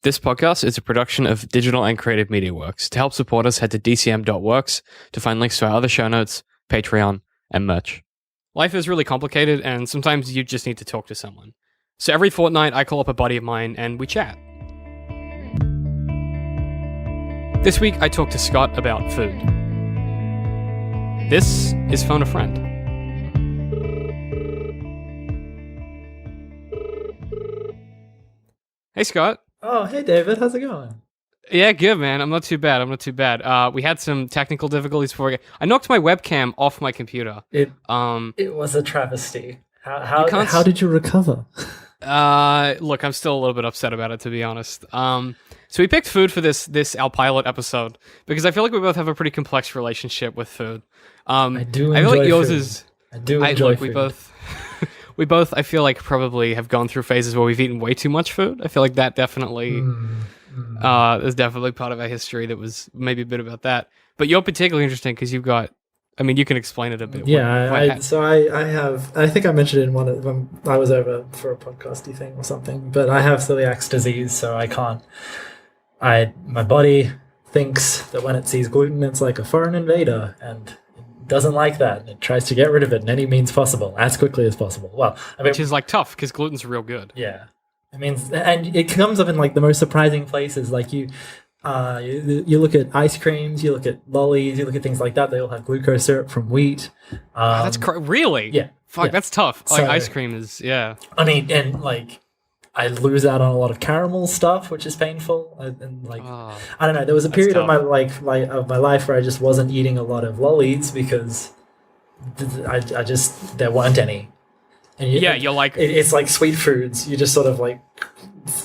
This podcast is a production of Digital and Creative Media Works. To help support us, head to dcm.works to find links to our other show notes, Patreon, and merch. Life is really complicated, and sometimes you just need to talk to someone. So every fortnight, I call up a buddy of mine, and we chat. This week, I talked to Scott about food. This is Phone a Friend. Hey, Scott. Oh, hey, David. How's it going? Yeah, good, man. I'm not too bad. We had some technical difficulties before I knocked my webcam off my computer. It was a travesty. How did you recover? Look, I'm still a little bit upset about it, to be honest. So we picked food for this our pilot episode because I feel like we both have a pretty complex relationship with food. I do I feel enjoy like yours food. is. I do enjoy We food. both. We both, I feel like, probably have gone through phases where we've eaten way too much food. I feel like that definitely is definitely part of our history that was maybe a bit about that. But you're particularly interesting because you've got, I mean, you can explain it a bit. Yeah, I think I mentioned it in one of when I was over for a podcasty thing or something, but I have celiac disease, so I can't. My body thinks that when it sees gluten, it's like a foreign invader, and it doesn't like that, and it tries to get rid of it in any means possible, as quickly as possible. Well, I mean, which is like tough because gluten's real good. yeah. I mean, and it comes up in like the most surprising places. Like you look at ice creams, you look at lollies, you look at things like that. They all have glucose syrup from wheat. That's really? Yeah. Fuck, yeah. that's tough. Like So- ice cream is, yeah. I mean, and like I lose out on a lot of caramel stuff, which is painful. And like Oh. I don't know. There was a That's period of tough. my life where I just wasn't eating a lot of lollies because I just there weren't any. And You're like, it's like sweet foods. You just sort of like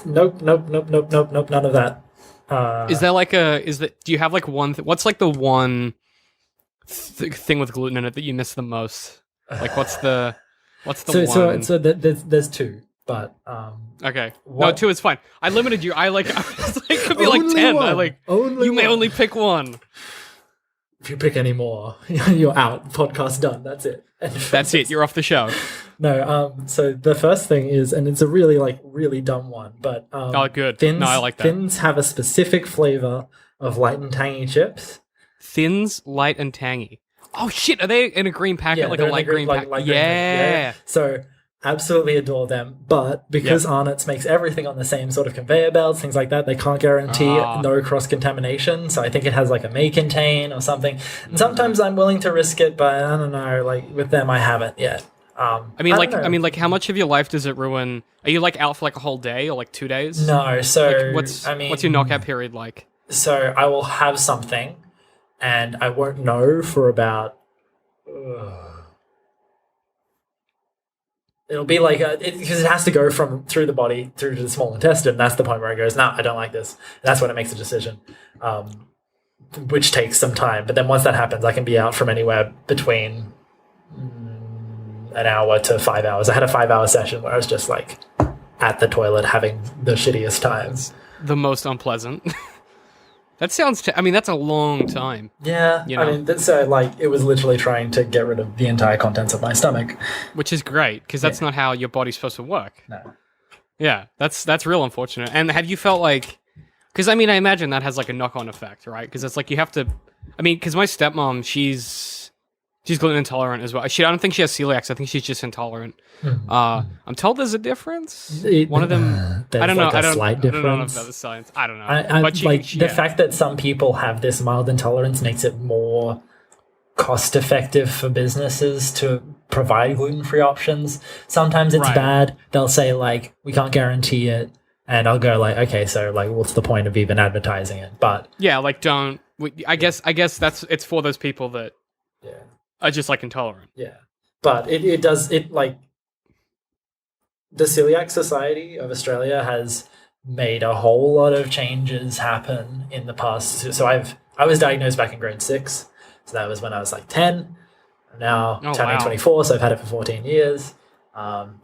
nope, none of that. do you have like one, what's like the one thing with gluten in it that you miss the most? Like what's the one? So there's two, but Okay. No, What- 2 is fine. I limited you. I was like, it could be like 10. You may only pick one. If you pick any more, you're out. Podcast done. That's it. And That's it. You're off the show. No. So the first thing is, and it's a really dumb one, but Oh, good. Thins, No, I like that. Thins have a specific flavor of light and tangy chips. Thins, light, and tangy. Oh, shit. Are they in a green packet? Like a they're in light the green packet? light green Yeah. packet, So absolutely adore them, but because Arnott's makes everything on the same sort of conveyor belts, things like that, they can't guarantee no cross-contamination, so I think it has like a may contain or something. And sometimes I'm willing to risk it, but I don't know, like with them I haven't yet. I mean, how much of your life does it ruin? Are you like out for like a whole day or like 2 days? No, so What's your knockout period like? So I will have something and I won't know for about it'll be like because it has to go through the body through to the small intestine. That's the point where it goes, no, I don't like this. That's when it makes a decision, which takes some time. But then once that happens, I can be out from anywhere between an hour to 5 hours. I had a 5-hour session where I was just like at the toilet having the shittiest times. The most unpleasant. That sounds, that's a long time. Yeah, You know? I mean, so like it was literally trying to get rid of the entire contents of my stomach. Which is great, because that's not how your body's supposed to work. No. Yeah, that's real unfortunate. And have you felt like, because I imagine that has like a knock-on effect, right? Because it's like you have to, because my stepmom, she's gluten intolerant as well. I don't think she has celiac. I think she's just intolerant. I'm told there's a difference. One of them, there's I don't know. like a I don't slight know difference. about the science. I don't know. I But the fact that some people have this mild intolerance makes it more cost effective for businesses to provide gluten-free options. Sometimes it's Right. bad. They'll say like, we can't guarantee it. And I'll go like, okay, so like, what's the point of even advertising it? But yeah, like I guess it's for those people that yeah. are just like intolerant. Yeah, but it like the Celiac Society of Australia has made a whole lot of changes happen in the past. So I was diagnosed back in grade 6, so that was when I was like 10. I'm now turning 24, so I've had it for 14 years.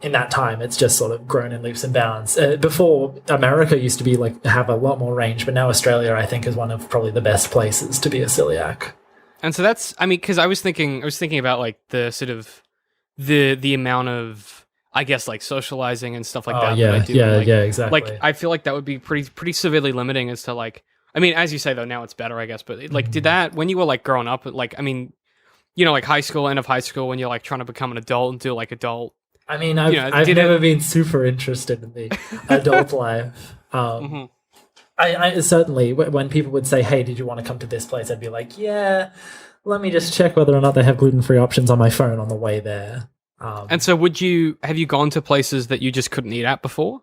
In that time, it's just sort of grown in leaps and bounds. Before, America used to be like have a lot more range, but now Australia, I think, is one of probably the best places to be a celiac. And so that's, because I was thinking about like the sort of the amount of I guess like socializing and stuff like Oh that. yeah, that I do. yeah, Like, yeah, exactly. like I feel like that would be pretty severely limiting as to like. I mean, as you say though, now it's better, I guess. But like, did that when you were like growing up? Like, I mean, like high school, end of high school, when you're like trying to become an adult and do like adult. I mean, I've, you know, I've did never been super interested in the adult life. Mhm. I certainly, when people would say, "Hey, did you want to come to this place?" I'd be like, "Yeah, let me just check whether or not they have gluten-free options on my phone on the way there." And so, have you gone to places that you just couldn't eat at before?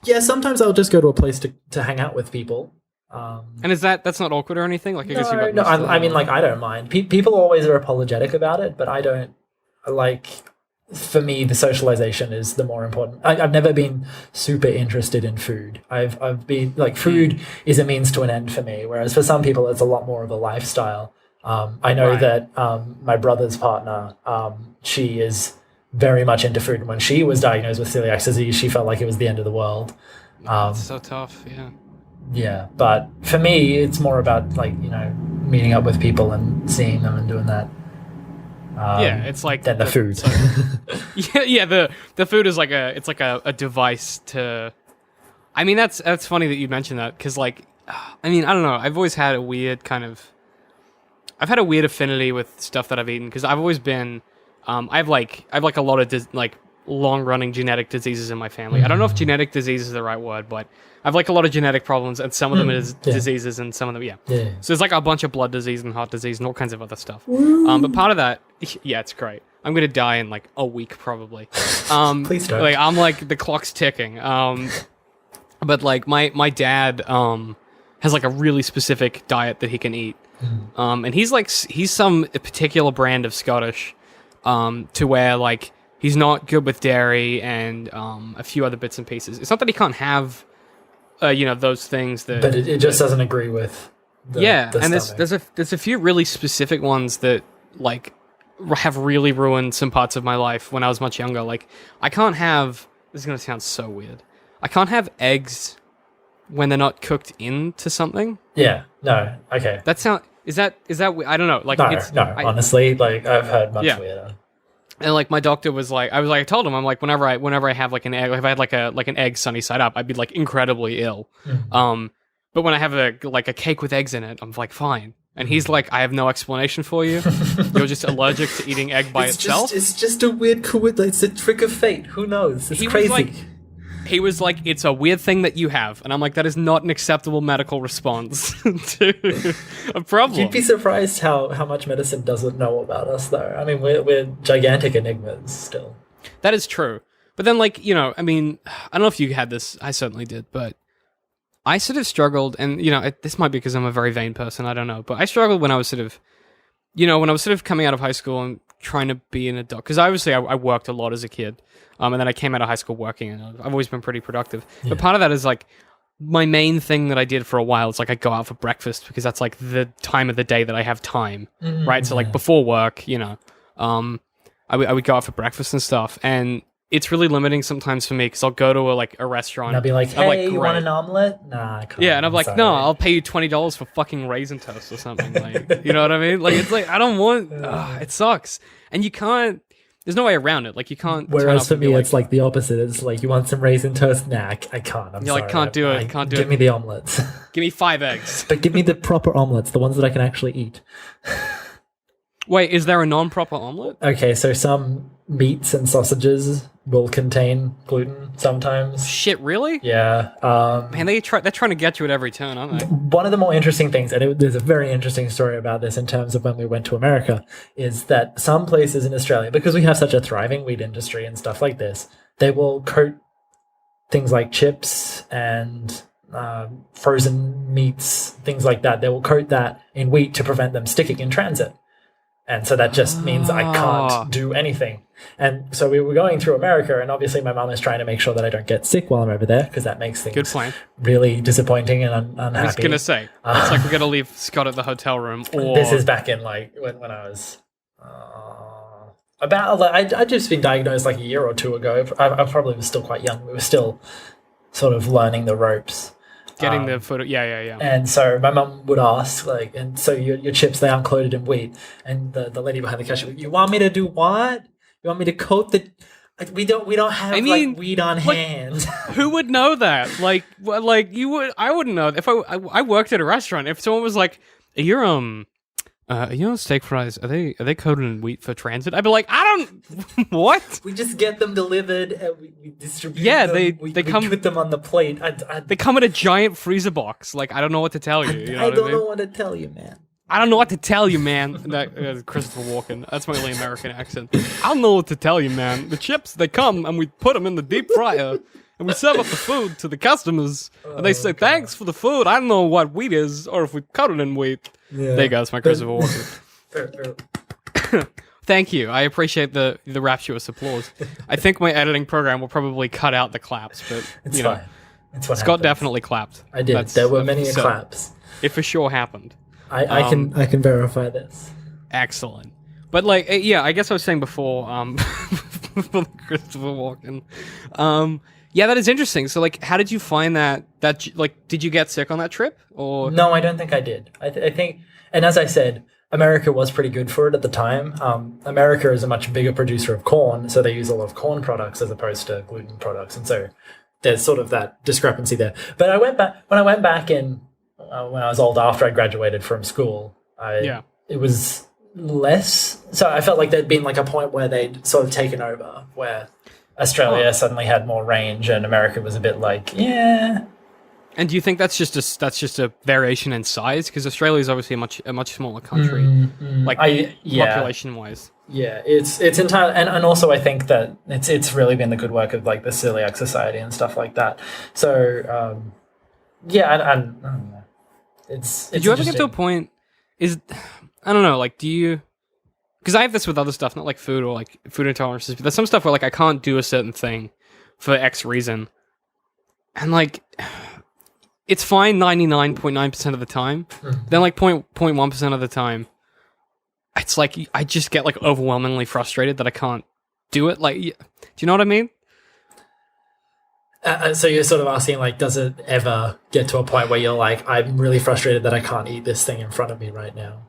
Yeah, sometimes I'll just go to a place to hang out with people. And that's not awkward or anything? Like, I guess you got No, used to that. I mean, like, I don't mind. People always are apologetic about it, but I don't. Like, for me, the socialization is the more important. I've never been super interested in food. I've been like, food is a means to an end for me, whereas for some people, it's a lot more of a lifestyle. I know Right. that my brother's partner, she is very much into food. And when she was diagnosed with celiac disease, she felt like it was the end of the world. It's so tough, yeah. Yeah, but for me, it's more about like meeting up with people and seeing them and doing that. Yeah, it's like Than the food. Yeah. The food is like a device to. I mean, that's funny that you mentioned that because like, I mean, I don't know. I've always had a weird I've had a weird affinity with stuff that I've eaten because I've always been. I've like a lot of like long-running genetic diseases in my family. I don't know if genetic disease is the right word, but I've like a lot of genetic problems, and some of them is diseases, and some of them, yeah. So it's like a bunch of blood disease and heart disease and all kinds of other stuff. But part of that, yeah, it's great. I'm gonna die in like a week probably. Please don't. Like I'm like the clock's ticking. But like my dad has like a really specific diet that he can eat. And he's some particular brand of Scottish, to where like he's not good with dairy and a few other bits and pieces. It's not that he can't have, those things that. But it just doesn't agree with. The And stomach. there's a few really specific ones that like have really ruined some parts of my life when I was much younger. Like I can't have. This is gonna sound so weird. I can't have eggs when they're not cooked into something. Yeah. No. Okay. Is that I don't know. Like No. Honestly, like I've heard much Yeah. weirder. And like my doctor was like, I told him, I'm like, whenever I have like an egg, like if I had like an egg sunny side up, I'd be like incredibly ill. But when I have a cake with eggs in it, I'm like fine. And he's like, I have no explanation for you. You're just allergic to eating egg by itself. It's just a weird coincidence. It's a trick of fate. Who knows? It's He was crazy. like- He was like, it's a weird thing that you have. And I'm like, that is not an acceptable medical response to a problem. You'd be surprised how much medicine doesn't know about us, though. I mean, we're gigantic enigmas still. That is true. But then, like, I mean, I don't know if you had this. I certainly did. But I sort of struggled. And, this might be because I'm a very vain person. I don't know. But I struggled when I was sort of coming out of high school and trying to be an adult. Because obviously I worked a lot as a kid. And then I came out of high school working, and I've always been pretty productive. Yeah. But part of that is like my main thing that I did for a while. It's like I go out for breakfast because that's like the time of the day that I have time, right? So like before work, I would go out for breakfast and stuff, and it's really limiting sometimes for me because I'll go to a restaurant. And I'll be like, I'm hey, you want "Great." an omelet? Nah, I can't. Yeah, and I'm like, sorry. no, I'll pay you $20 for fucking raisin toast or something. Like, you know what I mean? Like, it's like I don't want. It sucks, and you can't. There's no way around it. Like you can't. turn Whereas up for and be me, it's like the opposite. It's like, you want some raisin toast? Nah, I can't. I'm You're like, sorry. can't do it, can't do Give it. me the omelets. give me 5 eggs. But give me the proper omelets, the ones that I can actually eat. Wait, is there a non-proper omelet? Okay, so some meats and sausages will contain gluten sometimes. Shit, really? Yeah. Man, they're trying to get you at every turn, aren't they? One of the more interesting things, and there's a very interesting story about this in terms of when we went to America, is that some places in Australia, because we have such a thriving wheat industry and stuff like this, they will coat things like chips and frozen meats, things like that. They will coat that in wheat to prevent them sticking in transit. And so that just means I can't do anything. And so we were going through America, and obviously my mom is trying to make sure that I don't get sick while I'm over there, because that makes things Good plan. really disappointing and unhappy. I was gonna say, it's like we're gonna leave Scott at the hotel room, or This is back in like when I was about. I'd just been diagnosed like a year or two ago. I probably was still quite young. We were still sort of learning the ropes. getting the photo. Yeah. And so my mum would ask, like, and so your chips, they aren't coated in wheat. And the lady behind the counter, you want me to do what? You want me to coat the? We don't have I mean, like weed on like- hand. Who would know that? Like you would. I wouldn't know. If I worked at a restaurant, if someone was like, "You're steak fries? Are they coated in wheat for transit?" I'd be like, "I don't what." We just get them delivered and we distribute Yeah, them. they we come- put them on the plate. They come in a giant freezer box. Like I don't know what to tell you. You know I what don't I mean? know what to tell you, man. I don't know what to tell you, man. That Christopher Walken. That's my only American accent. I don't know what to tell you, man. The chips, they come and we put them in the deep fryer and we serve up the food to the customers. And they say, thanks for the food. I don't know what wheat is or if we cut it in wheat. Yeah. There you go. That's my Christopher Walken. Thank you. I appreciate the rapturous applause. I think my editing program will probably cut out the claps, but It's you know, fine. It's what Scott happens. definitely clapped. I did. That's- There were many so claps. It for sure happened. I can verify this. Excellent. But like, yeah, I guess I was saying before, before Christopher Walken. Yeah, that is interesting. So like, how did you find that, like, did you get sick on that trip or? No, I don't think I did. I think, and as I said, America was pretty good for it at the time. America is a much bigger producer of corn, so they use a lot of corn products as opposed to gluten products, and so there's sort of that discrepancy there. But when I went back in when I was old after I graduated from school, it was less. So I felt like there'd been like a point where they'd sort of taken over, where Australia suddenly had more range and America was a bit like, yeah. And do you think that's just a variation in size? Because Australia is obviously a much smaller country, like population wise. Yeah, it's entirely, and also I think that it's really been the good work of like the Celiac Society and stuff like that. So yeah, and I don't know. Did you ever get to a point? I don't know. Like, do you? Because I have this with other stuff, not like food or like food intolerances. But there's some stuff where like I can't do a certain thing for X reason, and like it's fine 99.9% of the time. Then like 0.1% of the time, it's like I just get like overwhelmingly frustrated that I can't do it. Like, do you know what I mean? So you're sort of asking, like, does it ever get to a point where you're like, I'm really frustrated that I can't eat this thing in front of me right now?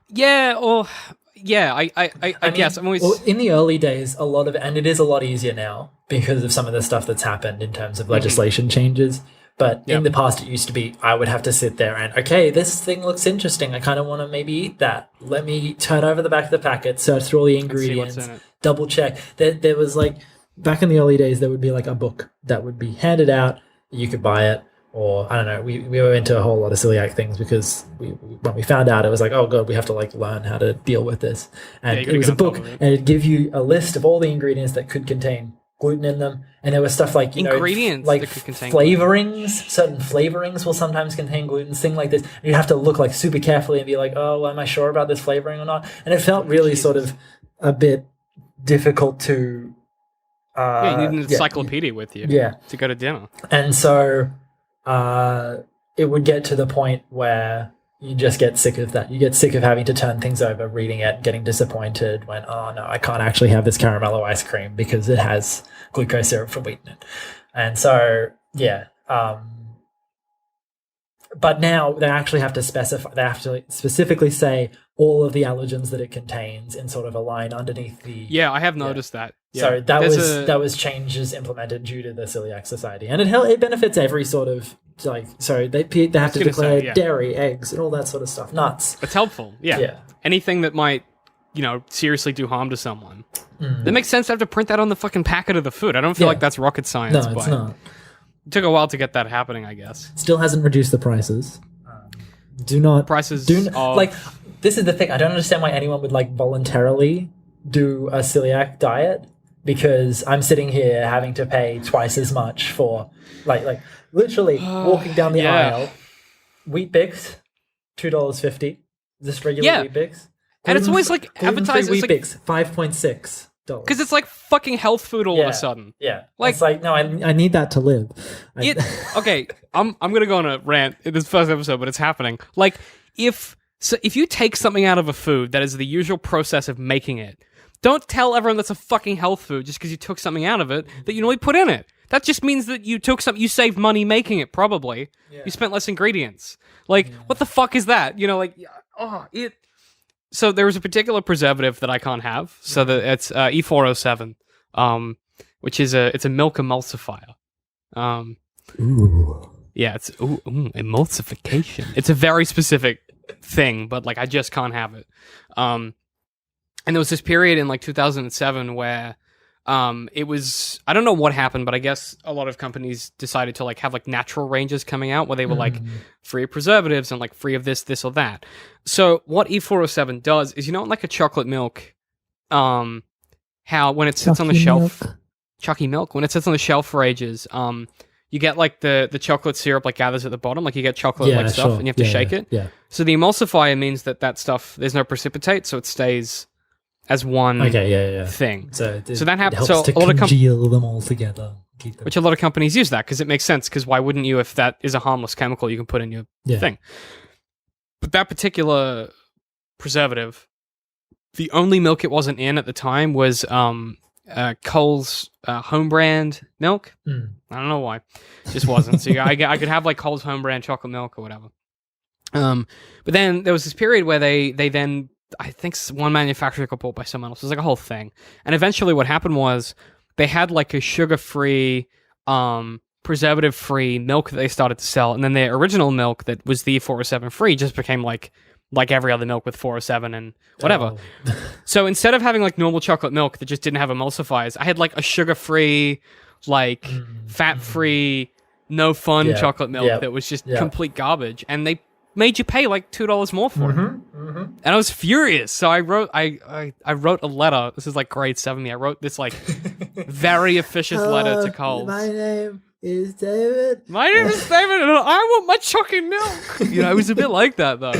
Yeah, or yeah, I guess I'm always. Well, in the early days, a lot of it, and it is a lot easier now because of some of the stuff that's happened in terms of legislation changes. But in the past, it used to be I would have to sit there and, okay, this thing looks interesting. I kind of want to maybe eat that. Let me turn over the back of the packet, search through all the ingredients, what's in it. double check. There was like, back in the early days, there would be like a book that would be handed out. You could buy it. Or, I don't know, we were into a whole lot of celiac things because when we found out, it was like, oh, God, we have to like learn how to deal with this. And it was a book, and it'd give you a list of all the ingredients that could contain gluten in them. And there was stuff like, ingredients like that could contain flavorings. Certain flavorings will sometimes contain gluten, thing like this. And you'd have to look like super carefully and be like, oh, am I sure about this flavoring or not? And it felt really sort of a bit difficult to... you need an encyclopedia with you to go to dinner. And so... it would get to the point where you just get sick of that. You get sick of having to turn things over, reading it, getting disappointed when, oh no, I can't actually have this caramello ice cream because it has glucose syrup from wheat in it. And so, yeah. But now they actually have to specify, they have to specifically say all of the allergens that it contains in sort of a line underneath the... Yeah, I have noticed that. Yeah. So that was changes implemented due to the Celiac Society, and it benefits every sort of like. So they have to declare dairy, eggs, and all that sort of stuff. Nuts. It's helpful. Yeah. Anything that might, seriously do harm to someone. It makes sense to have to print that on the fucking packet of the food. I don't feel like that's rocket science. No, it's not. It took a while to get that happening, I guess. Still hasn't reduced the prices. Do not prices. Like this is the thing. I don't understand why anyone would like voluntarily do a celiac diet. Because I'm sitting here having to pay twice as much for, like literally walking down the aisle. Wheat Bix, $2.50. Just regular Wheat Bix. And it's always like advertised Wheat Bix, $5.6. Because it's like fucking health food all of a sudden. Yeah, it's like no, I need that to live. Okay, I'm gonna go on a rant in this first episode, but it's happening. Like if you take something out of a food that is the usual process of making it. Don't tell everyone that's a fucking health food just because you took something out of it that you normally put in it. That just means that you took you saved money making it, probably. Yeah. You spent less ingredients. Like, what the fuck is that? So there was a particular preservative that I can't have. So that it's E407, which is it's a milk emulsifier. Ooh. Yeah, it's emulsification. It's a very specific thing, but like I just can't have it. And there was this period in like 2007 where it was, I don't know what happened, but I guess a lot of companies decided to like have like natural ranges coming out where they were like free of preservatives and like free of this or that. So what E407 does is, like a chocolate milk, how when it sits on the shelf, Chucky milk, when it sits on the shelf for ages, you get like the chocolate syrup like gathers at the bottom, like you get chocolate like stuff, and you have to shake it. Yeah. So the emulsifier means that stuff, there's no precipitate, so it stays as one thing. So that happens. helps to So a lot of congeal them all together. Keep them. which a lot of companies use that because it makes sense. Because why wouldn't you, if that is a harmless chemical you can put in your thing? But that particular preservative, the only milk it wasn't in at the time was Cole's home brand milk. I don't know why, it just wasn't. So I could have like Cole's home brand chocolate milk or whatever. But then there was this period where they then, I think one manufacturer got bought by someone else. It was like a whole thing. And eventually what happened was they had like a sugar-free, preservative-free milk that they started to sell. And then their original milk that was the 407 free just became like every other milk with 407 and whatever. So instead of having like normal chocolate milk that just didn't have emulsifiers, I had like a sugar-free, like fat-free, no fun chocolate milk that was just complete garbage. And they made you pay like $2 more for it. And I was furious. So I wrote a letter. This is like grade 7 me. I wrote this like very officious letter to Coles. My name is David. My name is David and I want my chocolate milk. It was a bit like that though.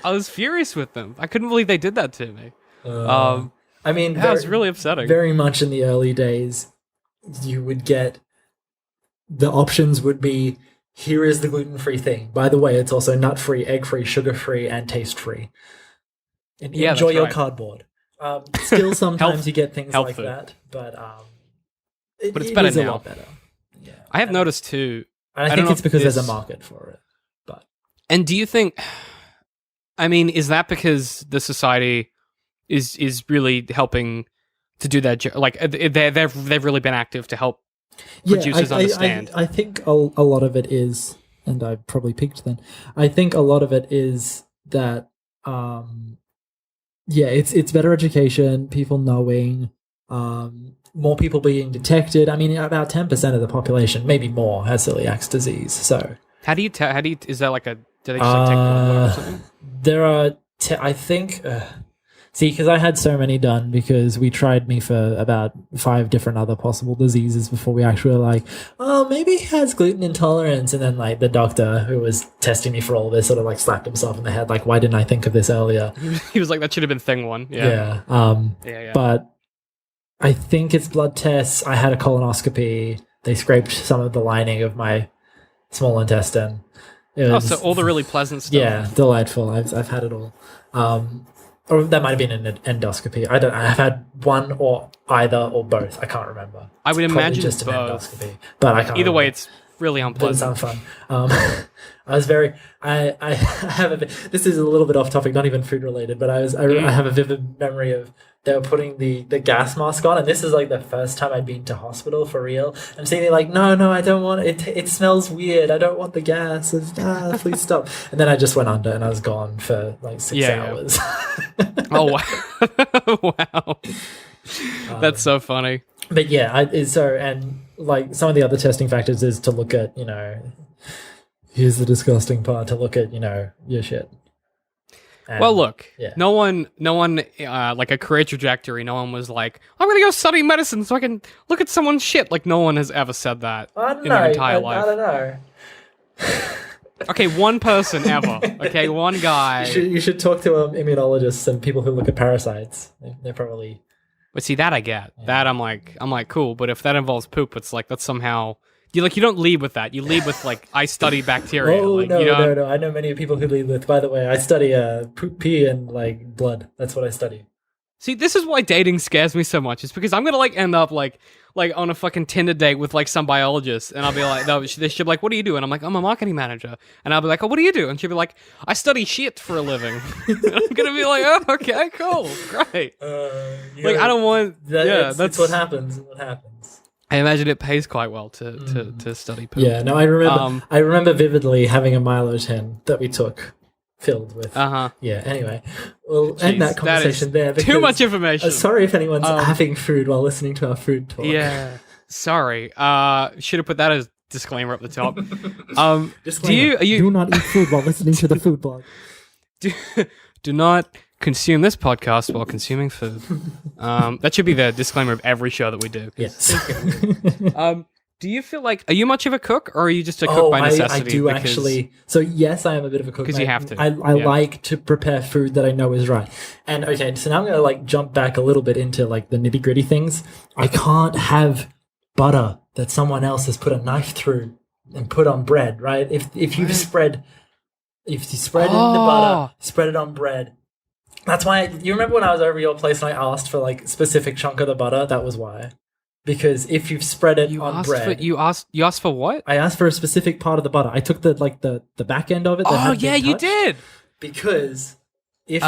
I was furious with them. I couldn't believe they did that to me. I mean, that was really upsetting. Very much in the early days, you would get, the options would be, here is the gluten-free thing. By the way, it's also nut-free, egg-free, sugar-free, and taste-free. Enjoy your cardboard. Still, sometimes you get things like that, but it's better now. A lot better. Yeah, I have noticed too. And I think it's because there's a market for it. But do you think? I mean, is that because the society is really helping to do that? Like they've really been active to help producers understand. I think a lot of it is, and I probably peaked then. I think a lot of it is that, it's better education, people knowing, more people being detected. I mean, about 10% of the population, maybe more, has celiac disease. So how do you is that like do they just like take blood or something? There are, I think. See, because I had so many done because we tried me for about 5 different other possible diseases before we actually were like, oh, maybe he has gluten intolerance. And then like the doctor who was testing me for all this sort of like slapped himself in the head, like, why didn't I think of this earlier? He was like, that should have been thing 1. Yeah. But I think it's blood tests. I had a colonoscopy. They scraped some of the lining of my small intestine. So all the really pleasant stuff. Yeah, delightful. I've had it all. Or that might have been an endoscopy. I've had one or either or both. I can't remember. I would imagine just both. An endoscopy, but I can't. Either remember. way, it's really unpleasant. Doesn't sound fun. I have a bit, this is a little bit off topic, not even food related, but I have a vivid memory of they were putting the gas mask on, and this is like the first time I'd been to hospital for real. I'm saying they're like, no, I don't want it. It smells weird. I don't want the gas. Please stop. And then I just went under, and I was gone for like 6 hours. Oh wow! Wow, that's so funny. But yeah, and like some of the other testing factors is to look at, here's the disgusting part, to look at, your shit. And, well, look, no one, like a career trajectory, no one was like, I'm going to go study medicine so I can look at someone's shit. Like, no one has ever said that in their entire life. I don't know. Okay, one person ever. Okay, one guy. You should talk to immunologists and people who look at parasites. They're probably... But see, that I get. Yeah. That I'm like, cool. But if that involves poop, it's like, that's somehow... You don't lead with that. You lead with like, I study bacteria. Oh, like, no. I know many people who lead with, by the way, I study poop, pee, and blood. That's what I study. See, this is why dating scares me so much. It's because I'm going to end up like on a fucking Tinder date with like some biologist, and I'll be like, no, she'll be like, what do you do? And I'm like, I'm a marketing manager, and I'll be like, oh, what do you do? And she'll be like, I study shit for a living. And I'm gonna be like, oh, okay, cool, great. Like I don't want. That's what happens. What happens. I imagine it pays quite well to study poop. Yeah, no, I remember. I remember vividly having a Milo 10 that we took, filled with. Yeah. Anyway, we'll end that conversation there. Because, too much information. Sorry if anyone's having food while listening to our food talk. Yeah. Sorry. Should have put that as disclaimer up the top. Disclaimer. Do not eat food while listening to the food blog. Do not consume this podcast while consuming food. That should be the disclaimer of every show that we do. Yes. Do you feel like, are you much of a cook, or are you just a cook by necessity? I do actually. So yes, I am a bit of a cook. Because you have to. I like to prepare food that I know is right. And okay, so now I'm going to like jump back a little bit into like the nitty gritty things. I can't have butter that someone else has put a knife through and put on bread, right? If you spread in the butter, spread it on bread. That's why, you remember when I was over your place and I asked for like specific chunk of the butter? That was why. Because if you've spread it on bread, you asked for what? I asked for a specific part of the butter. I took the back end of it. Oh yeah, you did. Because if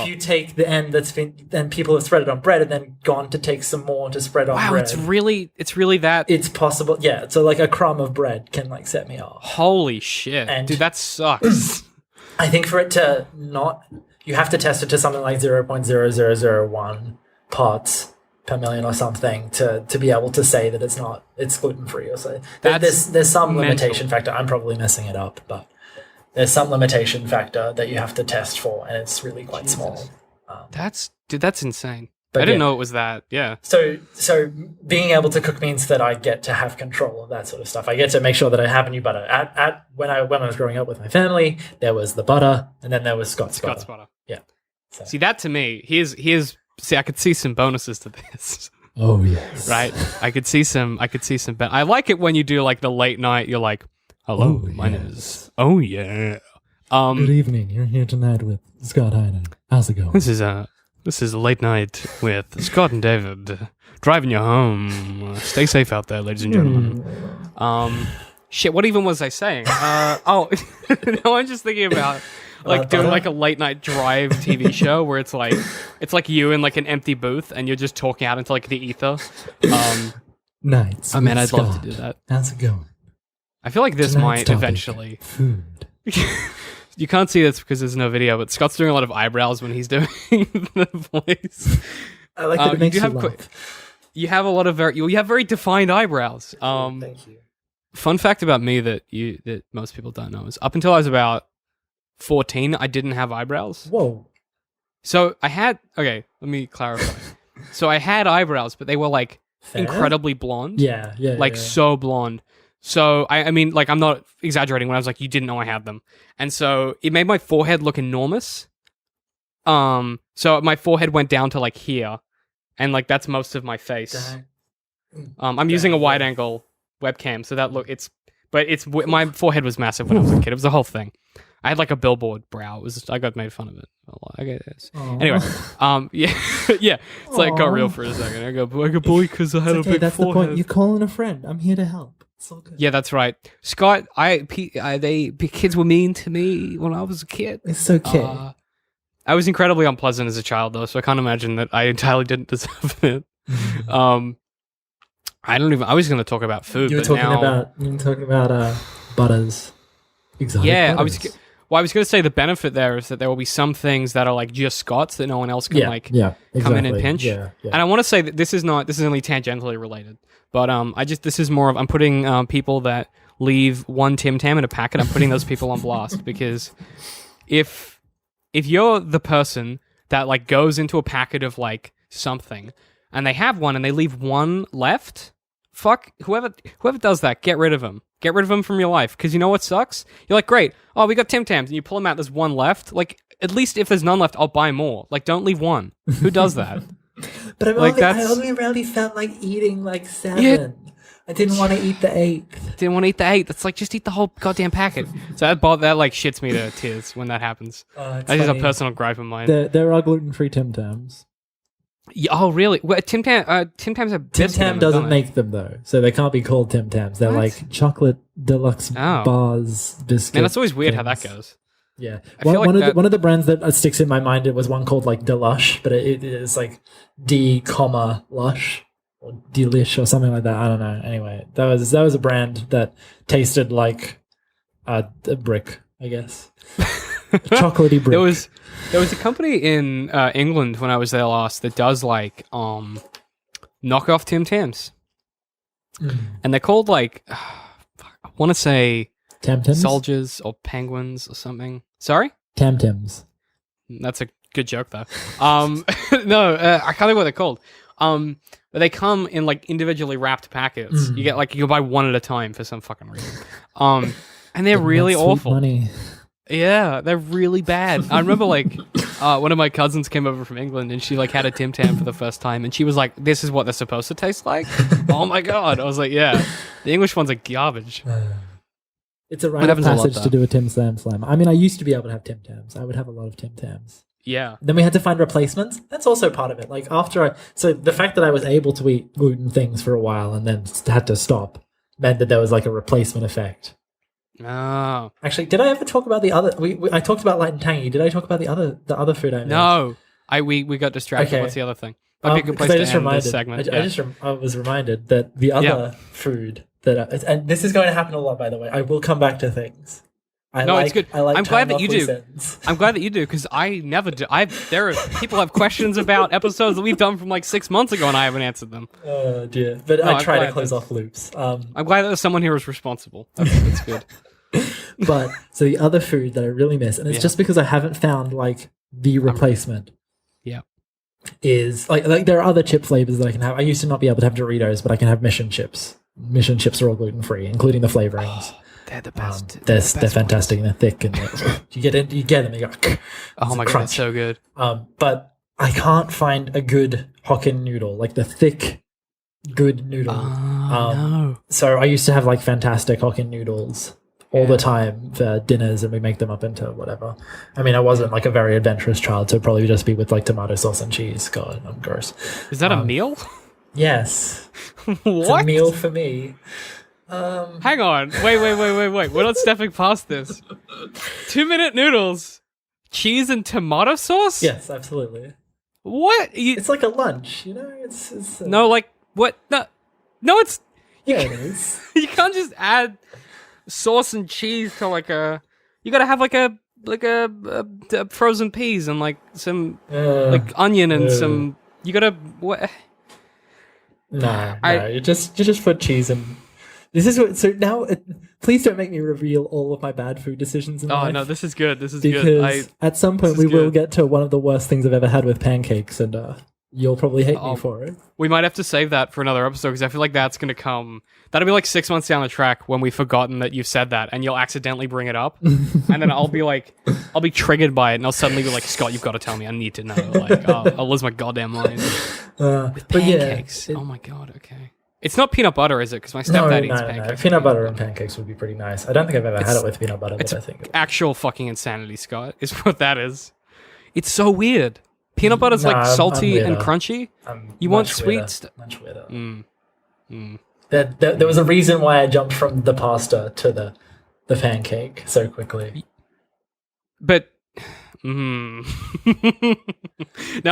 you take the end then people have spread it on bread and then gone to take some more to spread on bread. Wow, it's really that. It's possible. Yeah, so like a crumb of bread can like set me off. Holy shit, and dude, that sucks. I think for it to not, you have to test it to something like 0.0001 parts per million or something to be able to say that it's gluten free or so. There's some limitation factor. I'm probably messing it up, but there's some limitation factor that you have to test for, and it's really quite small. That's insane. I didn't know it was that. Yeah. So being able to cook means that I get to have control of that sort of stuff. I get to make sure that I have new butter. When I was growing up with my family, there was the butter, and then there was Scott's butter. Yeah. So. See, that to me, here's. See, I could see some bonuses to this. Oh yes. Right? I could see some I like it when you do like the late night, you're like, hello, my name is Good evening. You're here tonight with Scott Hyden. How's it going? This is a late night with Scott and David driving you home. Stay safe out there, ladies and gentlemen. Shit, what even was I saying? No, I'm just thinking about like doing like a late night drive TV show where it's like you in like an empty booth and you're just talking out into like the ether. Nights. Oh man, I'd love to do that. How's it going? I feel like this Tonight's might topic, eventually. Food. You can't see this because there's no video, but Scott's doing a lot of eyebrows when he's doing the voice. I like that it makes you laugh. You have a lot of you have very defined eyebrows. Thank you. Fun fact about me that most people don't know is up until I was about 14, I didn't have eyebrows. Whoa. So let me clarify. So I had eyebrows, but they were like incredibly blonde. Yeah. So blonde. So I mean, like, I'm not exaggerating when I was like, you didn't know I had them. And so it made my forehead look enormous. So my forehead went down to like here, and like that's most of my face. I'm using a wide angle webcam, so that my forehead was massive when I was a kid. It was the whole thing. I had like a billboard brow. I got made fun of it a lot. I guess. Anyway, yeah. It's like got real for a second. I go boy because I had a big that's forehead. the point. You're calling a friend. I'm here to help. It's all good. Yeah, that's right. Scott, kids were mean to me when I was a kid. It's okay. I was incredibly unpleasant as a child, though, so I can't imagine that I entirely didn't deserve it. I was going to talk about food. You were talking about butters. Exotic butters. I was going to say the benefit there is that there will be some things that are like just Scott's that no one else can come in and pinch. Yeah. And I want to say that this is only tangentially related, but this is more of, I'm putting people that leave one Tim Tam in a packet. I'm putting those people on blast because if you're the person that like goes into a packet of like something and they have one and they leave one left, fuck whoever does that, get rid of them. Get rid of them from your life, because you know what sucks? You're like, great, we got Tim Tams, and you pull them out, there's one left. Like, at least if there's none left, I'll buy more. Like, don't leave one. Who does that? But I only really felt like eating like 7. Yeah. I didn't want to eat the 8th. That's like, just eat the whole goddamn packet. So that like shits me to tears when that happens. That's just a personal gripe of mine. There are gluten-free Tim Tams. Yeah, oh, really? Well, Tim Tams are Tim biscuit Tam in them, doesn't don't they? make them though, so they can't be called Tim Tams. They're What? like chocolate deluxe Oh. bars biscuit. Man, that's always weird how that things. goes. Yeah, I feel like one of that- one of the brands that sticks in my mind, it was one called like Delush, but it is like D comma Lush or Delish or something like that. I don't know. Anyway, that was a brand that tasted like a brick, I guess, a chocolatey brick. There was a company in England when I was there last that does like knockoff Tim Tams, Mm. and they're called like I want to say Tam-Tams? soldiers or penguins or something. Sorry, Tam-Tams. that's a good joke though. No, I can't think what they're called. But they come in like individually wrapped packets. Mm. You get like you can buy one at a time for some fucking reason. And they're Getting really that sweet awful. Money. Yeah, they're really bad. I remember like one of my cousins came over from England and she like had a Tim Tam for the first time and she was like, "This is what they're supposed to taste like." Oh my god! I was like, "Yeah, the English ones are garbage." It's a rite It of happens a lot, passage to though. do a Tim Tam Slam. I mean, I used to be able to have Tim Tams. I would have a lot of Tim Tams. Yeah, Then we had to find replacements. That's also part of it. Like so the fact that I was able to eat gluten things for a while and then had to stop meant that there was like a replacement effect. oh Actually, did I ever talk about the other? I talked about light and tangy. Did I talk about the other food I made? no, we got distracted. Okay. What's the other thing? Might be a good place Because to I just end reminded. this segment. I was reminded that the other food and this is going to happen a lot. By the way, I will come back to things. It's good. I like I'm glad that you tying do. off loose ends. I'm glad that you do because I never do. There are people have questions about episodes that we've done from like 6 months ago and I haven't answered them. Oh dear! But No, I I'm try to glad close that's- off loops. I'm glad that someone here is responsible. That's good. But so the other food that I really miss, and it's Yeah. just because I haven't found like the replacement. Yeah. Is like there are other chip flavors that I can have. I used to not be able to have Doritos, but I can have Mission Chips. Mission Chips are all gluten free, including the flavorings. They're the best. They're the best fantastic and they're thick and you get them. You go. ones. Oh my god, crunch. it's so good. But I can't find a good Hokkien noodle, like the thick, good noodle. No. So I used to have like fantastic Hokkien noodles all the time for dinners, and we make them up into whatever. I mean, I wasn't like a very adventurous child, so it'd probably just be with like tomato sauce and cheese. God, I'm gross. Is that a meal? Yes, it's What? a meal for me. Hang on. Wait. We're not stepping past this. 2-minute noodles, cheese and tomato sauce? Yes, absolutely. What? It's like a lunch, you know. It's No, like what? No, it's yeah, it is. you can't just add sauce and cheese to like a. You gotta have like a frozen peas and like some like onion and some. You gotta what? No, you just put cheese in. This is what. So now, please don't make me reveal all of my bad food decisions in Oh life. no, this is good. This is because good. at some point this is we will good. get to one of the worst things I've ever had with pancakes, and you'll probably hate Oh. me for it. We might have to save that for another episode because I feel like that's gonna come. That'll be like 6 months down the track when we've forgotten that you've said that, and you'll accidentally bring it up, and then I'll be triggered by it, and I'll suddenly be like, Scott, you've got to tell me. I need to know. Like, I'll lose my goddamn mind. But Pancakes. yeah, Oh my god. Okay. It's not peanut butter, is it? Because my no, stepdad no, eats no, pancakes. peanut butter and pancakes would be pretty nice. I don't think I've ever had It's- it with peanut butter, it's but I think Actual fucking insanity, Scott, is what that is. It's so weird. Peanut butter's No, like I'm salty and weirder. crunchy. I'm You want much sweet weirder, much weirder. Mm. There was a reason why I jumped from the pasta to the pancake so quickly. But now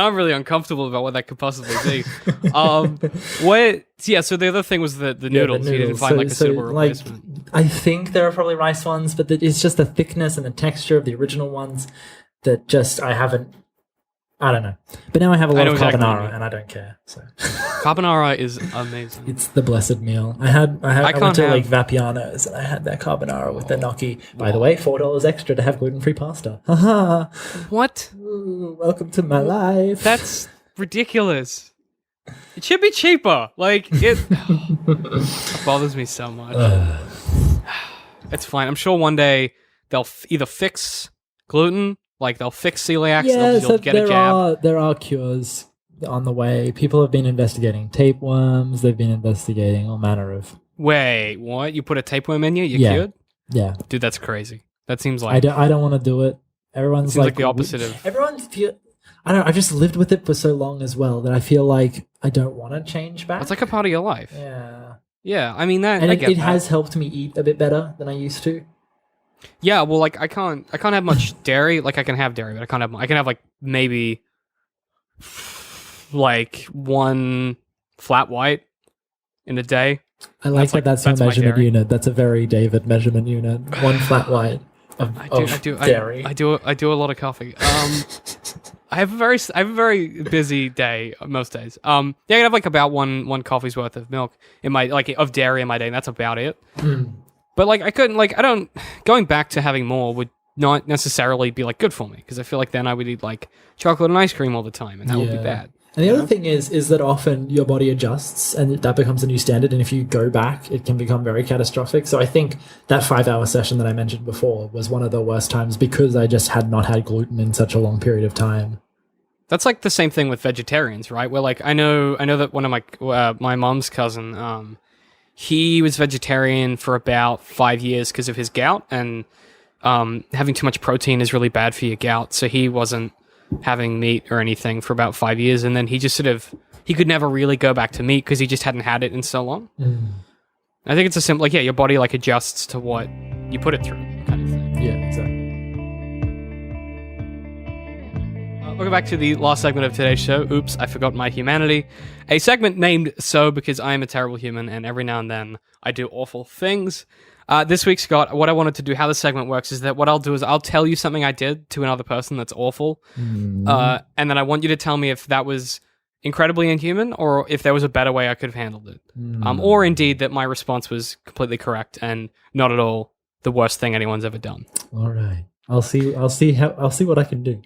I'm really uncomfortable about what that could possibly be. What? Yeah. So the other thing was the noodles. You didn't find like a suitable replacement. I think there are probably rice ones, but it's just the thickness and the texture of the original ones that just I don't know. But now I have a lot know of exactly what you carbonara, mean. and I don't care. So Carbonara is amazing. it's the blessed meal. I went can't to like have- Vapiano's, and I had their carbonara with the gnocchi. By the way, $4 extra to have gluten-free pasta. Haha! What? Ooh, welcome to my life. That's ridiculous. It should be cheaper. Like it bothers me so much. It's fine. I'm sure one day they'll either fix gluten, like they'll fix celiac, so so you'll get a jab. there are cures on the way. People have been investigating tapeworms. They've been investigating all manner of Wait, what? You put a tapeworm in you? You're Yeah. cured? yeah. Dude, that's crazy. That seems I like don't want to do it. Everyone's seems like the opposite of. everyone's I don't know, I've just lived with it for so long as well that I feel like I don't want to change back. It's like a part of your life. yeah. Yeah, I mean that. And I it get that. has helped me eat a bit better than I used to. Yeah, well, like I can't have much dairy. Like I can have dairy, but I can have like maybe like one flat white in a day. I like that's your my measurement dairy. unit. That's a very David measurement unit. One flat white of dairy. I do a lot of coffee. I have a very busy day most days. Yeah, I can have like about one coffee's worth of milk in my of dairy in my day, and that's about it. But like I don't going back to having more would not necessarily be like good for me because I feel like then I would eat like chocolate and ice cream all the time, and that would be bad. And the other thing is that often your body adjusts and that becomes a new standard. And if you go back, it can become very catastrophic. So I think that 5-hour session that I mentioned before was one of the worst times because I just had not had gluten in such a long period of time. That's like the same thing with vegetarians, right? Where like I know that one of my mom's cousin, he was vegetarian for about 5 years because of his gout, and having too much protein is really bad for your gout. So he wasn't having meat or anything for about 5 years, and then he just he could never really go back to meat because he just hadn't had it in so long. I think it's a simple your body like adjusts to what you put it through kind of thing. Yeah, exactly. Welcome back to the last segment of today's show. Oops, I forgot my humanity. A segment named so because I am a terrible human and every now and then I do awful things. This week, Scott, what I wanted to do, how the segment works, is that what I'll do is I'll tell you something I did to another person that's awful, and then I want you to tell me if that was incredibly inhuman or if there was a better way I could have handled it. Or indeed that my response was completely correct and not at all the worst thing anyone's ever done. All right. I'll see what I can do.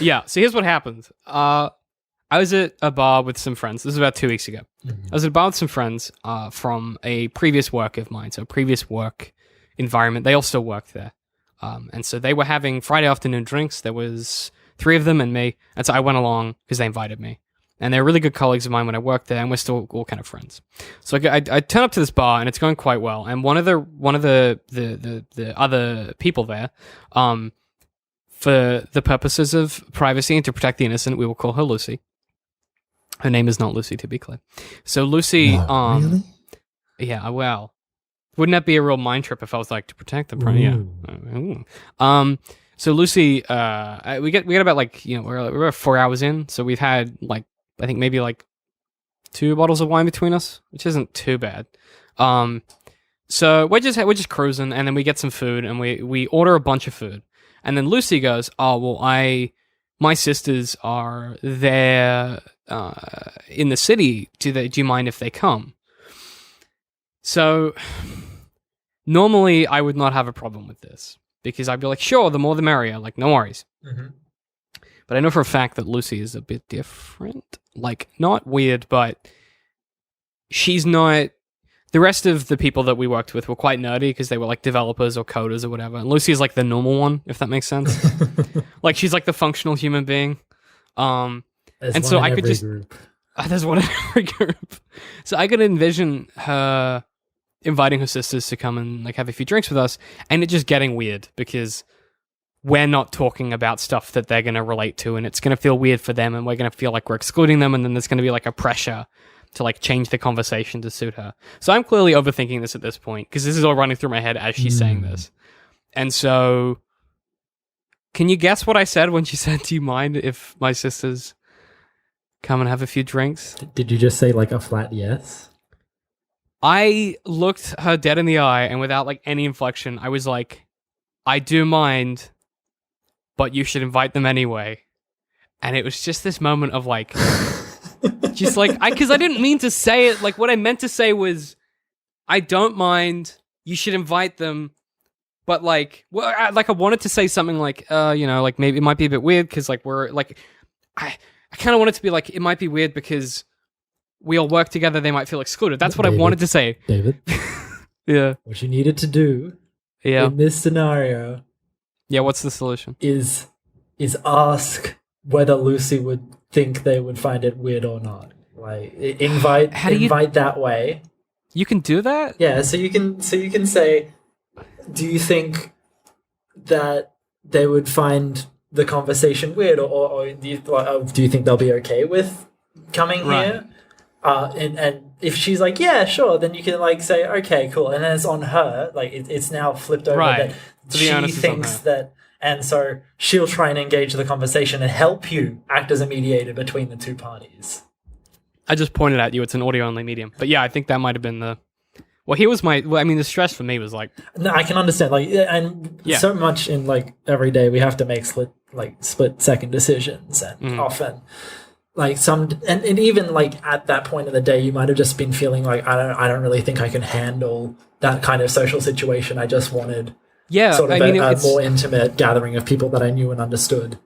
Yeah, so here's what happened. I was at a bar with some friends. This was about 2 weeks ago. I was at a bar with some friends from a previous work of mine, so a previous work environment. They all still worked there. And so they were having Friday afternoon drinks. There was 3 of them and me. And so I went along because they invited me. And they're really good colleagues of mine when I worked there, and we're still all kind of friends. So I turn up to this bar, and it's going quite well. And one of the other people there, for the purposes of privacy and to protect the innocent, we will call her Lucy. Her name is not Lucy, to be clear. So Lucy, really? Yeah, well, wouldn't that be a real mind trip if I was like to protect the yeah. So Lucy, we get about we're about 4 hours in, so we've had I think maybe 2 bottles of wine between us, which isn't too bad. So we're just cruising, and then we get some food, and we order a bunch of food, and then Lucy goes, "Oh well, my sisters are there in the city. Do you mind if they come?" So normally I would not have a problem with this because I'd be like, "Sure, the more the merrier. No worries." But I know for a fact that Lucy is a bit different. Not weird, but she's not... The rest of the people that we worked with were quite nerdy because they were developers or coders or whatever. And Lucy is the normal one, if that makes sense. She's the functional human being. There's one in every group. So I could envision her inviting her sisters to come and have a few drinks with us, and it just getting weird because we're not talking about stuff that they're going to relate to, and it's going to feel weird for them, and we're going to feel like we're excluding them, and then there's going to be a pressure to change the conversation to suit her. So I'm clearly overthinking this at this point because this is all running through my head as she's saying this. And so can you guess what I said when she said, "Do you mind if my sisters come and have a few drinks?" Did you just say a flat yes? I looked her dead in the eye, and without any inflection, I was like, "I do mind, but you should invite them anyway." And it was just this moment of just because I didn't mean to say it. What I meant to say was, I don't mind, you should invite them, but I wanted to say something maybe it might be a bit weird because we're I kind of wanted to be it might be weird because we all work together, they might feel excluded. That's what I wanted to say. David. Yeah. What you needed to do in this scenario what's the solution? Is ask whether Lucy would think they would find it weird or not. Invite that way. You can do that? Yeah, so you can say, do you think that they would find the conversation weird, or do you think they'll be okay with coming Right. here? And if she's like, yeah, sure, then you can like say, okay, cool, and then it's on her. Like it's now flipped over Right. that So the she onus is on thinks her. that, and so she'll try and engage the conversation and help you act as a mediator between the two parties. I just pointed at you. It's an audio only medium, but yeah, I think that might have been the. Well, here was my. Well, I mean, the stress for me was like, No, I can understand. Like, and Yeah. so much in like every day we have to make split second decisions, and Mhm. often like and even like at that point of the day, you might have just been feeling like I don't really think I can handle that kind of social situation. I just wanted yeah. sort of I mean, a it's more intimate gathering of people that I knew and understood.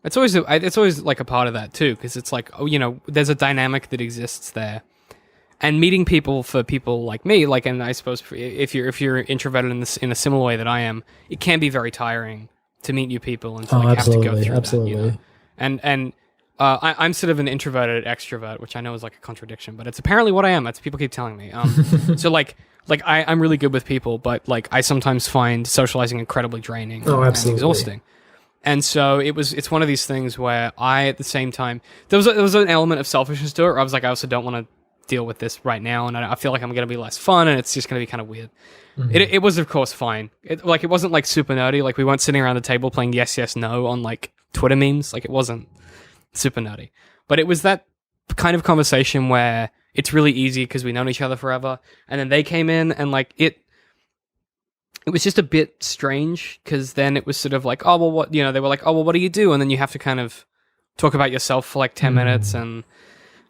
it's always like a part of that too, because it's like, oh, you know, there's a dynamic that exists there, and meeting people for people like me, like, and I suppose if you're introverted in a similar way that I am, it can be very tiring to meet new people and to like, have to go through that, you know? And I'm sort of an introverted extrovert, which I know is like a contradiction, but it's apparently what I am. That's people keep telling me. So like I'm really good with people, but like I sometimes find socializing incredibly draining and exhausting. And so it's one of these things where I, at the same time, there was an element of selfishness to it. Where I was like, I also don't want to deal with this right now, and I feel like I'm going to be less fun, and it's just going to be kind of weird. Mm-hmm. It was, of course, fine. It wasn't like super nerdy. Like we weren't sitting around the table playing yes, yes, no on like Twitter memes. Like it wasn't super nerdy, but it was that kind of conversation where it's really easy because we known each other forever, and then they came in and like it was just a bit strange because then it was sort of like, oh well, what, you know, they were like, oh well, what do you do, and then you have to kind of talk about yourself for like 10 minutes, and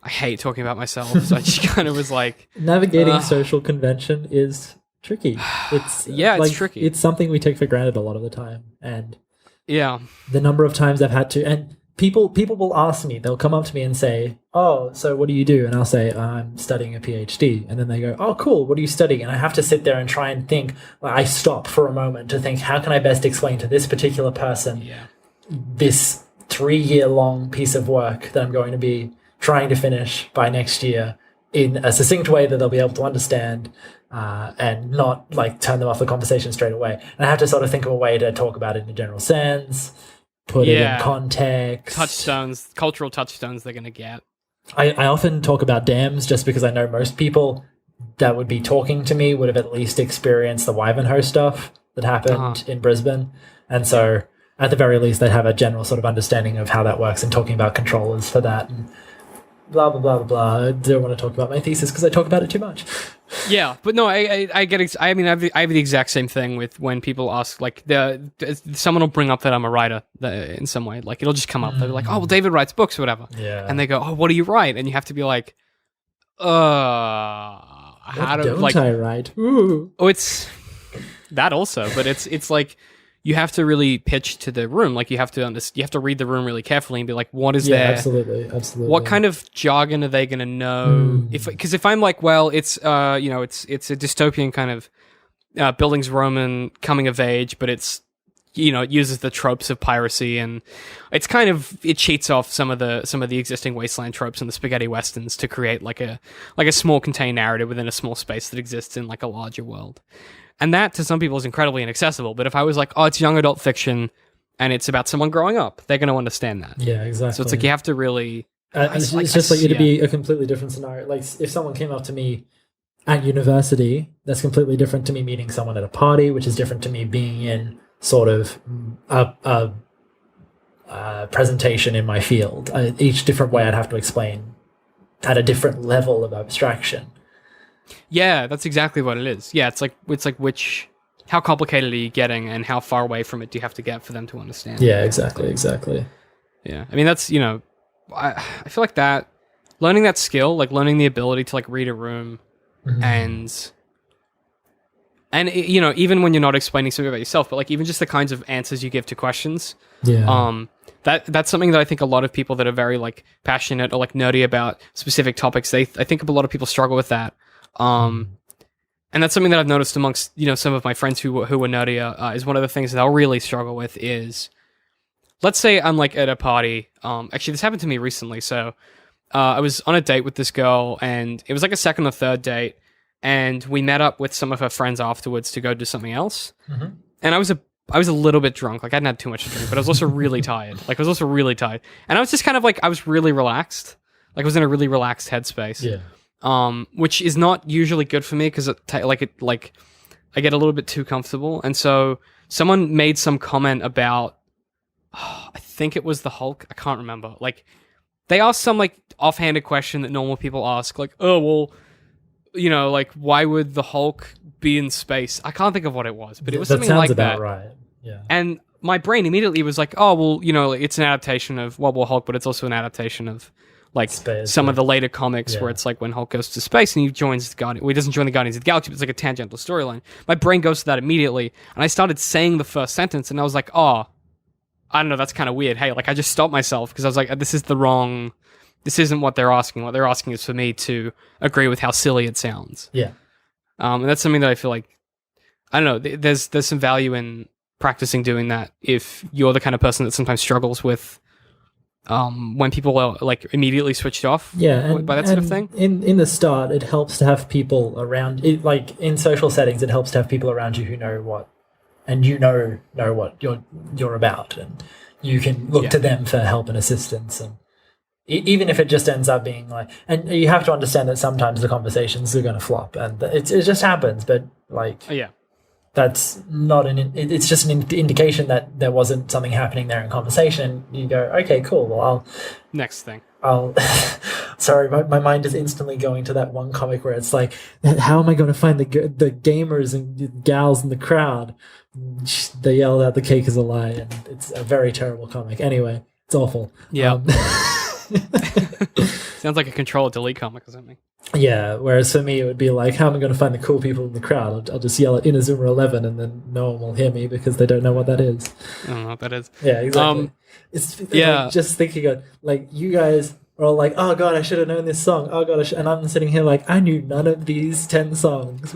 I hate talking about myself, so I just kind of was like, Navigating social convention is tricky. It's it's tricky. It's something we take for granted a lot of the time, and yeah, the number of times I've had to, and people will ask me, they'll come up to me and say, oh, so what do you do? And I'll say, I'm studying a PhD. And then they go, oh, cool, what are you studying? And I have to sit there and try and think. I stop for a moment to think, how can I best explain to this particular person this 3-year-long piece of work that I'm going to be trying to finish by next year in a succinct way that they'll be able to understand, and not like turn them off the conversation straight away. And I have to sort of think of a way to talk about it in a general sense, put it in context. cultural touchstones they're going to get. I often talk about dams just because I know most people that would be talking to me would have at least experienced the Wivenhoe stuff that happened in Brisbane. And so at the very least, they'd have a general sort of understanding of how that works and talking about controllers for that and blah, blah, blah, blah, blah. I don't want to talk about my thesis because I talk about it too much. Yeah, but no, I get it. I mean, I have the exact same thing with when people ask, like, someone will bring up that I'm a writer in some way. Like, it'll just come up. They'll be like, oh, well, David writes books or whatever. Yeah. And they go, oh, what do you write? And you have to be like, how do, like, I write? Ooh. oh, it's that also, but it's like, you have to really pitch to the room. Like you have to read the room really carefully and be like, what is there? Absolutely. What kind of jargon are they going to know? Because if I'm like, well, it's it's a dystopian kind of Bildungsroman Roman coming of age, but it's, you know, it uses the tropes of piracy, and it's kind of, it cheats off some of the existing wasteland tropes and the spaghetti westerns to create like a small contained narrative within a small space that exists in like a larger world. And that, to some people, is incredibly inaccessible. But if I was like, oh, it's young adult fiction, and it's about someone growing up, they're going to understand that. Yeah, exactly. So it's like you have to really... it's just like it'd be a completely different scenario. Like if someone came up to me at university, that's completely different to me meeting someone at a party, which is different to me being in sort of a presentation in my field. Each different way I'd have to explain at a different level of abstraction. Yeah, that's exactly what it is. Yeah, it's like how complicated are you getting, and how far away from it do you have to get for them to understand? Yeah, exactly. Yeah, I mean, that's, you know, I feel like that, learning that skill, like learning the ability to like read a room, and you know, even when you're not explaining something about yourself, but like even just the kinds of answers you give to questions. Yeah. That's something that I think a lot of people that are very like passionate or like nerdy about specific topics, I think a lot of people struggle with that. And that's something that I've noticed amongst, you know, some of my friends who are nerdier, is one of the things that they'll really struggle with is, let's say I'm like at a party. Actually, this happened to me recently. So I was on a date with this girl, and it was like a second or third date, and we met up with some of her friends afterwards to go do something else. And I was I was a little bit drunk. Like I hadn't had too much to drink, but I was also really tired. Like I was also really tired, and I was just kind of like I was really relaxed. Like I was in a really relaxed headspace. Yeah. Which is not usually good for me because I get a little bit too comfortable, and so someone made some comment about I think it was the Hulk. I can't remember. Like they asked some like offhanded question that normal people ask, like, oh well, you know, like why would the Hulk be in space? I can't think of what it was, but it was something like that. Right. Yeah. And my brain immediately was like, oh well, you know, it's an adaptation of World War Hulk, but it's also an adaptation of like Space, some yeah. of the later comics where Yeah. it's like when Hulk goes to space and he joins the Guardian. Well, he doesn't join the Guardians of the Galaxy, but it's like a tangential storyline. My brain goes to that immediately, and I started saying the first sentence, and I was like, oh, I don't know, that's kind of weird. Hey, like I just stopped myself because I was like, this isn't what they're asking. What they're asking is for me to agree with how silly it sounds. Yeah. And that's something that I feel like, I don't know, there's some value in practicing doing that if you're the kind of person that sometimes struggles with when people are like immediately switched off Yeah, by that sort of thing. In the start, it helps to have people around. It, like in social settings, it helps to have people around you who know what, and you know what you're about, and you can look to them for help and assistance. And even if it just ends up being like, and you have to understand that sometimes the conversations are going to flop, and it just happens. But like, Oh, yeah. that's not it's just an indication that there wasn't something happening there in conversation. You go, okay, cool. Well, Next thing. I'll sorry, my mind is instantly going to that one comic where it's like, how am I going to find the gamers and gals in the crowd? They yell out the cake is a lie, and it's a very terrible comic. Anyway, it's awful. Yeah. Sounds like a Control-Delete comic or something. Yeah, whereas for me it would be like, how am I going to find the cool people in the crowd? I'll just yell at Inazuma 11 and then no one will hear me because they don't know what that is. I don't know what that is. Yeah, exactly. It's like, just thinking of, like, you guys are all like, oh god, I should have known this song. Oh god, and I'm sitting here like, I knew none of these 10 songs.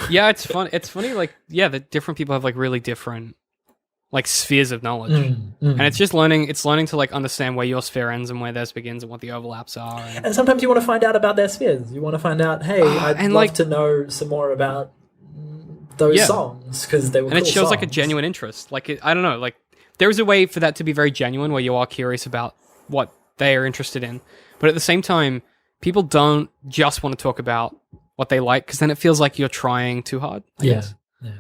Yeah, it's fun. It's funny, like, yeah, that different people have like really different like spheres of knowledge. And it's just learning to like understand where your sphere ends and where theirs begins and what the overlaps are. And sometimes you want to find out about their spheres. You want to find out, hey, I'd love to know some more about those songs because they were and cool it shows like a songs. genuine interest. Like I don't know, like there's a way for that to be very genuine where you are curious about what they are interested in, but at the same time, people don't just want to talk about what they like because then it feels like you're trying too hard. I guess. Yeah.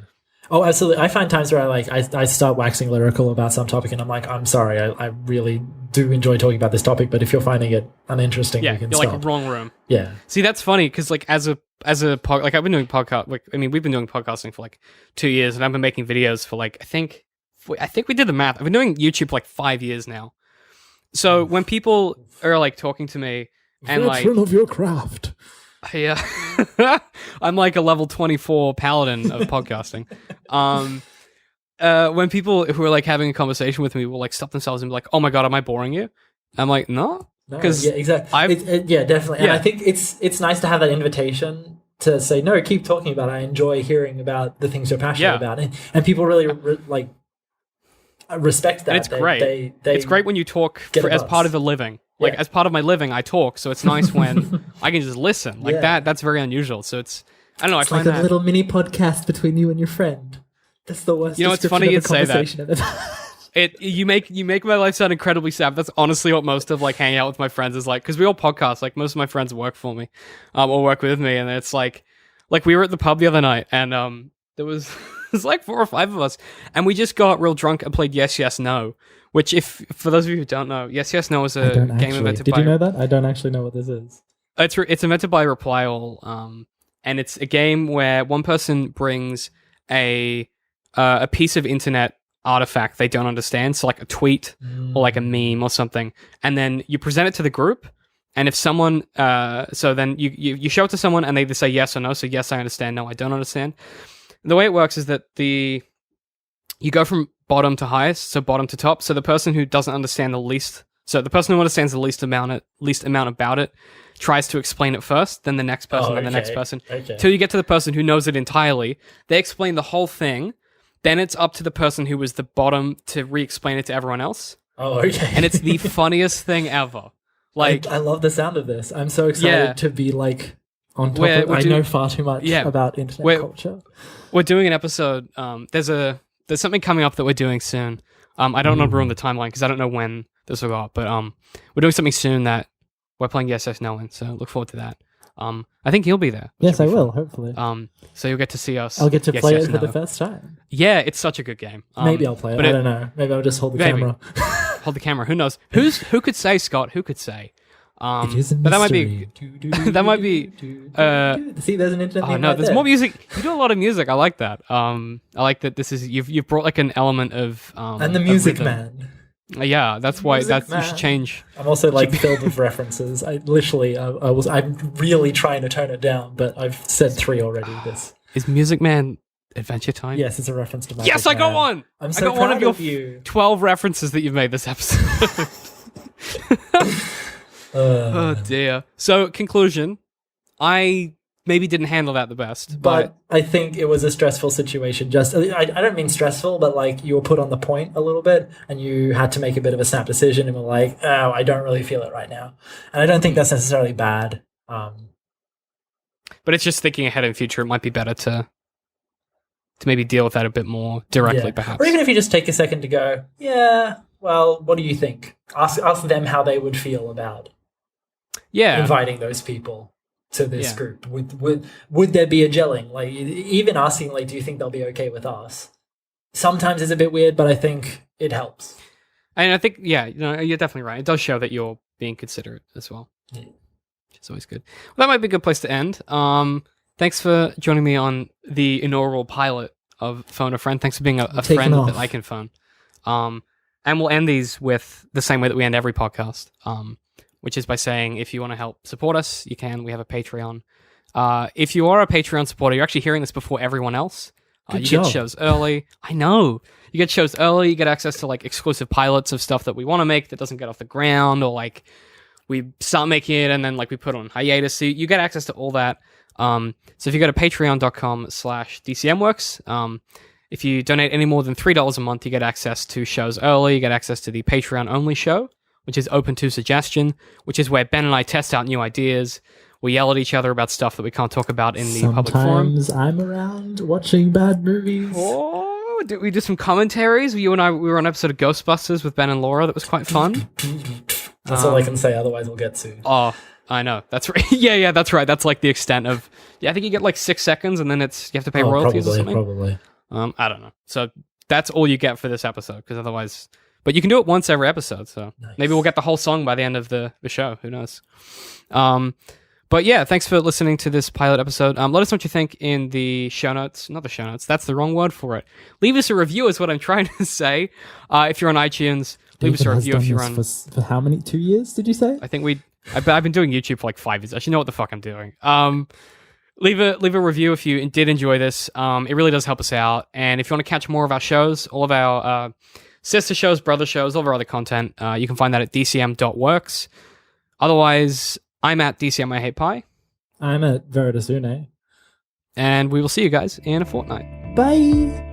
Oh, absolutely. I find times where I start waxing lyrical about some topic, and I'm like, I'm sorry, I really do enjoy talking about this topic, but if you're finding it uninteresting, Yeah, you can you're stop. like wrong room. Yeah. See, that's funny because like as a like I've been doing podcast. Like I mean, we've been doing podcasting for like 2 years, and I've been making videos for like I think we did the math. I've been doing YouTube for like 5 years now. So when people are like talking to me and like of your craft. yeah, I'm like a level 24 paladin of podcasting. When people who are like having a conversation with me will like stop themselves and be like, "Oh my god, am I boring you?" I'm like, "No." Because yeah, exactly. Yeah, definitely. And I think it's nice to have that invitation to say, no, keep talking about it. I enjoy hearing about the things you're passionate about. And people really like respect that. And it's great. It's great when you talk as part of the living. Like as part of my living, I talk. So it's nice when I can just listen. Like that's very unusual. So it's, I don't know. I find like a little mini podcast between you and your friend. That's the worst. You know, it's funny you'd say that. You make my life sound incredibly sad. That's honestly what most of like hanging out with my friends is like, because we all podcast. Like most of my friends work for me, or work with me, and it's like we were at the pub the other night, and there was there's like 4 or 5 of us, and we just got real drunk and played Yes Yes No. Which, if for those of you who don't know, Yes Yes No is a game invented by. Did you know that? I don't actually know what this is. It's invented by Reply All, and it's a game where one person brings a piece of internet artifact they don't understand, so like a tweet or like a meme or something, and then you present it to the group, and if someone so then you show it to someone and they either say yes or no. So yes, I understand. No, I don't understand. The way it works is that you go from bottom to highest, so bottom to top. So the person who doesn't understand the least, so the person who understands the least amount about it tries to explain it first, then the next person, then the next person, till you get to the person who knows it entirely. They explain the whole thing. Then it's up to the person who was the bottom to re-explain it to everyone else. Oh, okay. And it's the funniest thing ever. Like I love the sound of this. I'm so excited to be like on top of I know far too much about internet culture. We're doing an episode. There's there's something coming up that we're doing soon. I don't want to ruin the timeline because I don't know when this will go up, but we're doing something soon that we're playing Yes No in, so look forward to that. I think you'll be there. Yes, I will. Hopefully, so you'll get to see us. I'll get to Yes, play Yes, it for No. the first time. Yeah, it's such a good game. Maybe I'll play it. but I don't know. Maybe I'll just hold the Maybe. camera. Hold the camera. Who knows? Who could say, Scott? Who could say? It is a but that might be. mystery. that might be. See, there's an internet. Oh theme no, right there's there. more music. You do a lot of music. I like that. I like that. This is you've brought like an element of. And the of music rhythm. man. Yeah, that's why. Music You should man. change. I'm also like filled with references. I'm really trying to tone it down, but I've said 3 already. This. Is Music Man Adventure Time? Yes, it's a reference to Magic Yes, I got Man. one. I'm I so got proud one of your you. 12 references that you've made this episode. Oh dear. So conclusion, I maybe didn't handle that the best, But I think it was a stressful situation. Just I don't mean stressful, but like you were put on the point a little bit, and you had to make a bit of a snap decision, and were like, "Oh, I don't really feel it right now." And I don't think that's necessarily bad. but it's just thinking ahead in future. It might be better to maybe deal with that a bit more directly, Yeah. perhaps. Or even if you just take a second to go, "Yeah, well, what do you think?" Ask them how they would feel about Yeah. inviting those people to this Yeah. group. Would there be a gelling? Like even asking, like, do you think they'll be okay with us? Sometimes it's a bit weird, but I think it helps. And I think, yeah, you're definitely right. It does show that you're being considerate as well. Yeah. It's always good. Well, that might be a good place to end. Thanks for joining me on the inaugural pilot of Phone a Friend. Thanks for being a Taking friend off. that I can phone. And we'll end these with the same way that we end every podcast, which is by saying if you want to help support us, you can. We have a Patreon. If you are a Patreon supporter, you're actually hearing this before everyone else. Good You job. get shows early. I know. You get shows early. You get access to like exclusive pilots of stuff that we want to make that doesn't get off the ground, or like we start making it and then like we put it on hiatus. So you get access to all that. So if you go to patreon.com/DCMworks, if you donate any more than $3 a month, you get access to shows early. You get access to the Patreon only show, which is open to suggestion, which is where Ben and I test out new ideas. We yell at each other about stuff that we can't talk about in the public forum. Sometimes I'm around watching bad movies. Oh, did we do some commentaries? You and I, we were on an episode of Ghostbusters with Ben and Laura. That was quite fun. That's all I can say. Otherwise, we'll get sued. Oh, I know. That's right. yeah, that's right. That's like the extent of. Yeah, I think you get like 6 seconds, and then you have to pay royalties or something. Probably. I don't know. So that's all you get for this episode, because otherwise. But you can do it once every episode, so Nice. maybe we'll get the whole song by the end of the show. Who knows? But yeah, thanks for listening to this pilot episode. Let us know what you think in the show notes. Not the show notes. That's the wrong word for it. Leave us a review is what I'm trying to say. If you're on iTunes, leave us a David has review. If done you're this on... for how many? 2 years? Did you say? I think I've been doing YouTube for like 5 years. I should know what the fuck I'm doing. Leave a review if you did enjoy this. It really does help us out. And if you want to catch more of our shows, all of our sister shows, brother shows, all of our other content, you can find that at dcm.works. Otherwise, I'm at DCM I Hate Pie. I'm at Veritas Une. And we will see you guys in a fortnight. Bye.